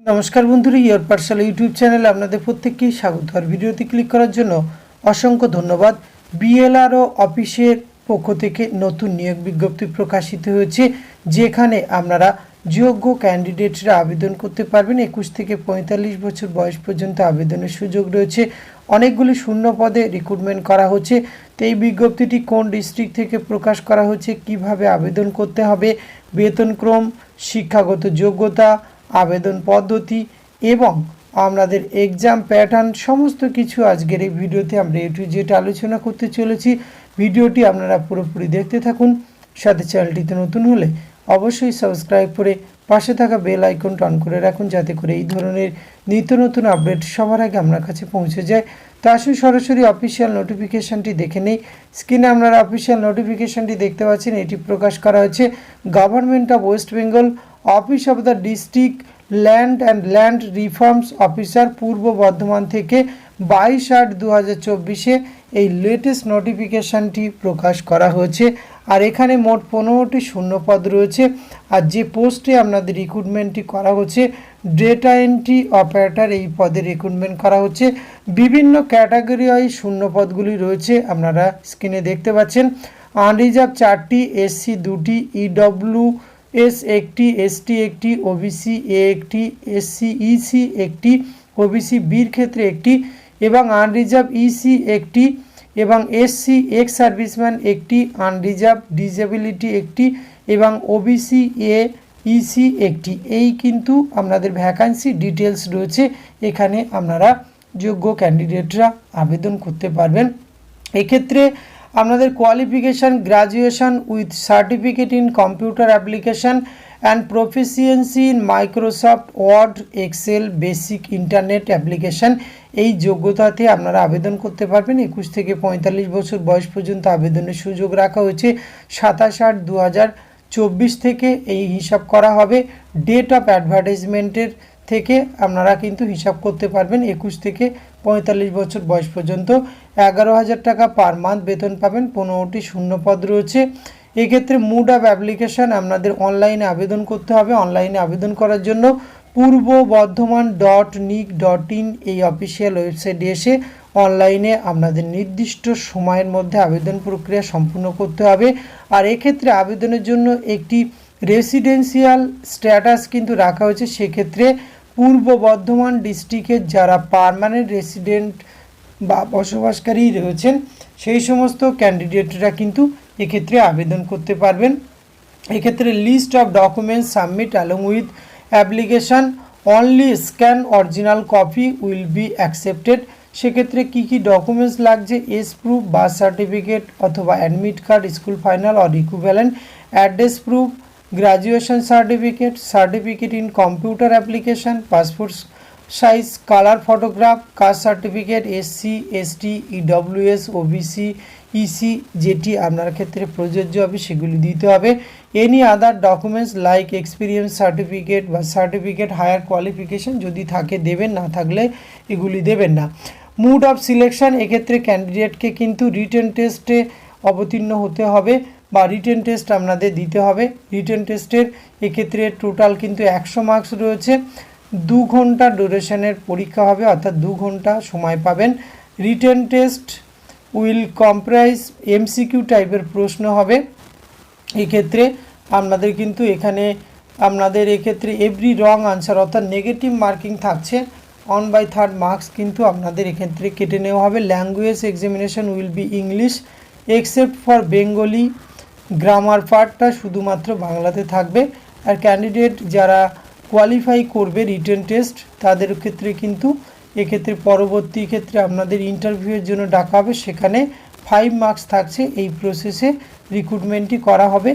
নমস্কার বন্ধুরা, your personal YouTube চ্যানেলে আপনাদের প্রত্যেককেই স্বাগত। আর ভিডিওটি ক্লিক করার জন্য অসংখ্য ধন্যবাদ। বিএলআরও অফিসের পক্ষ থেকে নতুন নিয়োগ বিজ্ঞপ্তি প্রকাশিত হয়েছে, যেখানে আপনারা যোগ্য ক্যান্ডিডেটরা আবেদন করতে পারবেন। 21 থেকে 45 বছর বয়স পর্যন্ত আবেদনের সুযোগ রয়েছে। অনেকগুলি শূন্য পদে রিক্রুটমেন্ট করা হচ্ছে। তো এই বিজ্ঞপ্তিটি কোন ডিস্ট্রিক্ট থেকে প্রকাশ করা হচ্ছে, কিভাবে আবেদন করতে হবে, বেতনক্রম, শিক্ষাগত যোগ্যতা, আবেদন পদ্ধতি এবং আপনাদের এক্সাম প্যাটার্ন সমস্ত কিছু আজকের এই ভিডিওতে আমরা যেটা আলোচনা করতে চলেছি। ভিডিওটি আপনারা পুরোপুরি দেখতে থাকুন। সাথে চ্যানেলটিতে নতুন হলে অবশ্যই সাবস্ক্রাইব করে পাশে থাকা বেল আইকনটা অন করে রাখুন, যাতে করে এই ধরনের নিত্য নতুন আপডেট সবার আগে আপনার কাছে পৌঁছে যায়। তো আসুন সরাসরি অফিসিয়াল নোটিফিকেশানটি দেখে নেই। স্ক্রিনে আপনারা অফিসিয়াল নোটিফিকেশানটি দেখতে পাচ্ছেন। এটি প্রকাশ করা হয়েছে government of West Bengal, office of the district land and land reforms officer, পূর্ব বর্ধমান থেকে 22/8/2024 এই লেটেস্ট নোটিফিকেশানটি প্রকাশ করা হয়েছে। আর এখানে মোট 15টি শূন্যপদ রয়েছে। আর যে পোস্টে আপনাদের রিক্রুটমেন্টটি করা হচ্ছে ডেটা এন্ট্রি অপারেটর, এই পদে রিক্রুটমেন্ট করা হচ্ছে। বিভিন্ন ক্যাটাগরি ওয়াইজ শূন্যপদগুলি রয়েছে, আপনারা স্ক্রিনে দেখতে পাচ্ছেন। আনরিজার্ভ 4টি, এসসি 2টি, ইডব্লিউএস 1টি, এসটি 1টি, ওবিসি এ 1টি, এসসি ইসি 1টি, ওবিসি বির ক্ষেত্রে 1টি এবং আনরিজার্ভ ইসি 1টি এবং এসসি এক্স সার্ভিসম্যান 1টি, আনরিজার্ভ ডিসেবিলিটি 1টি এবং ওবিসি এ ইসি 1টি। এই কিন্তু আপনাদের ভ্যাকান্সি ডিটেলস রয়েছে। এখানে আপনারা যোগ্য ক্যান্ডিডেটরা আবেদন করতে পারবেন। এক্ষেত্রে আপনাদের qualification graduation with certificate in computer application and proficiency in Microsoft Word, Excel, basic internet application, এই যোগ্যতাতে আপনারা আবেদন করতে পারবেন। 21 থেকে 45 বছর বয়স পর্যন্ত আবেদনের সুযোগ রাখা হয়েছে। 27/8/2024 থেকে এই হিসাব করা হবে। ডেট অফ অ্যাডভার্টাইজমেন্টের থেকে আপনারা কিন্তু হিসাব করতে পারবেন। 21 থেকে 45 বছর বয়স পর্যন্ত 11,000 টাকা পার মান্থ বেতন পাবেন। 15টি শূন্যপদ রয়েছে। এক্ষেত্রে মুড অফ অ্যাপ্লিকেশান আপনাদের অনলাইনে আবেদন করতে হবে। অনলাইনে আবেদন করার জন্য purboBardhaman.nic.in এই অফিসিয়াল ওয়েবসাইটে এসে অনলাইনে আপনাদের নির্দিষ্ট সময়ের মধ্যে আবেদন প্রক্রিয়া সম্পূর্ণ করতে হবে। আর এক্ষেত্রে আবেদনের জন্য একটি রেসিডেন্সিয়াল স্ট্যাটাস কিন্তু রাখা হয়েছে। সেক্ষেত্রে পূর্ব বর্ধমান ডিস্ট্রিক্টের যারা পার্মানেন্ট রেসিডেন্ট বা বসবাসকারী রয়েছেন সেই সমস্ত ক্যান্ডিডেটরা কিন্তু এক্ষেত্রে আবেদন করতে পারবেন। এক্ষেত্রে list of documents submit along with application, only scan original copy will be accepted. সেক্ষেত্রে কী কী ডকুমেন্টস লাগছে, এস প্রুফ, বার্থ সার্টিফিকেট অথবা admit card, school final or equivalent, address proof, graduation certificate, certificate in computer application, passport size colour photograph, caste certificate, SC ST, EWS, OBC, EC যেটি আপনার ক্ষেত্রে প্রযোজ্য হবে সেগুলি দিতে হবে। Any other documents like experience certificate বা certificate higher qualification যদি থাকে দেবেন, না থাকলে এগুলি দেবেন না। মুড অফ সিলেকশন, এক্ষেত্রে ক্যান্ডিডেটকে কিন্তু রিটেন টেস্টে অবতীর্ণ হতে হবে বা রিটেন টেস্ট আপনাদের দিতে হবে। রিটেন টেস্টের এক্ষেত্রে টোটাল কিন্তু 100 মার্কস রয়েছে। 2 ঘন্টা ডিউরেশনের পরীক্ষা হবে, অর্থাৎ 2 ঘন্টা সময় পাবেন। Written test will comprise MCQ টাইপের প্রশ্ন হবে। এক্ষেত্রে আপনাদের কিন্তু এখানে আপনাদের এক্ষেত্রে এভরি রং আনসার অর্থাৎ নেগেটিভ মার্কিং থাকছে। 1/3 মার্কস কিন্তু আপনাদের এক্ষেত্রে কেটে নেওয়া হবে। Language examination will be English except for Bengali, grammar পার্টটা শুধুমাত্র বাংলাতে থাকবে। আর ক্যান্ডিডেট যারা কোয়ালিফাই করবে রিটেন টেস্ট তাদের ক্ষেত্রে কিন্তু এক্ষেত্রে পরবর্তী ক্ষেত্রে আপনাদের ইন্টারভিউয়ের জন্য ডাকা হবে, সেখানে 5 মার্কস থাকছে। এই প্রসেসে রিক্রুটমেন্টটি করা হবে।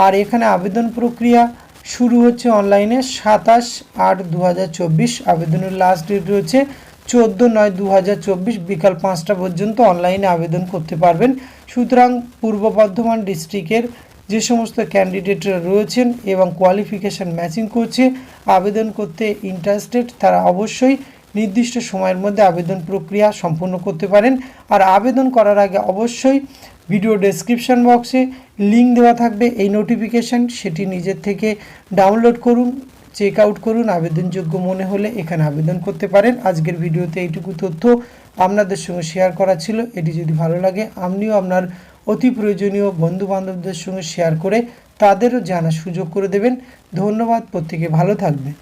আর এখানে আবেদন প্রক্রিয়া শুরু হচ্ছে অনলাইনে 27/8/2024। আবেদনের লাস্ট ডেট রয়েছে 14/9/2024 বিকাল 5টা পর্যন্ত অনলাইনে আবেদন করতে পারবেন। সুতরাং পূর্ব বর্ধমান ডিস্ট্রিক্টের যে সমস্ত ক্যান্ডিডেটরা রয়েছেন এবং কোয়ালিফিকেশান ম্যাচিং করছে, আবেদন করতে ইন্টারেস্টেড, তারা অবশ্যই নির্দিষ্ট সময়ের মধ্যে আবেদন প্রক্রিয়া সম্পূর্ণ করতে পারেন। আর আবেদন করার আগে অবশ্যই ভিডিও ডেসক্রিপশন বক্সে লিঙ্ক দেওয়া থাকবে এই নোটিফিকেশান, সেটি নিজের থেকে ডাউনলোড করুন, চেক আউট করুন, আবেদনযোগ্য মনে হলে এখানে আবেদন করতে পারেন। আজকের ভিডিওতে এইটুকু তথ্য আপনাদের সঙ্গে শেয়ার করা ছিল। এটি যদি ভালো লাগে আপনিও আপনার অতি প্রয়োজনীয় বন্ধু বান্ধবদের সঙ্গে শেয়ার করে তাদেরও জানার সুযোগ করে দেবেন। ধন্যবাদ, প্রত্যেকে ভালো থাকবেন।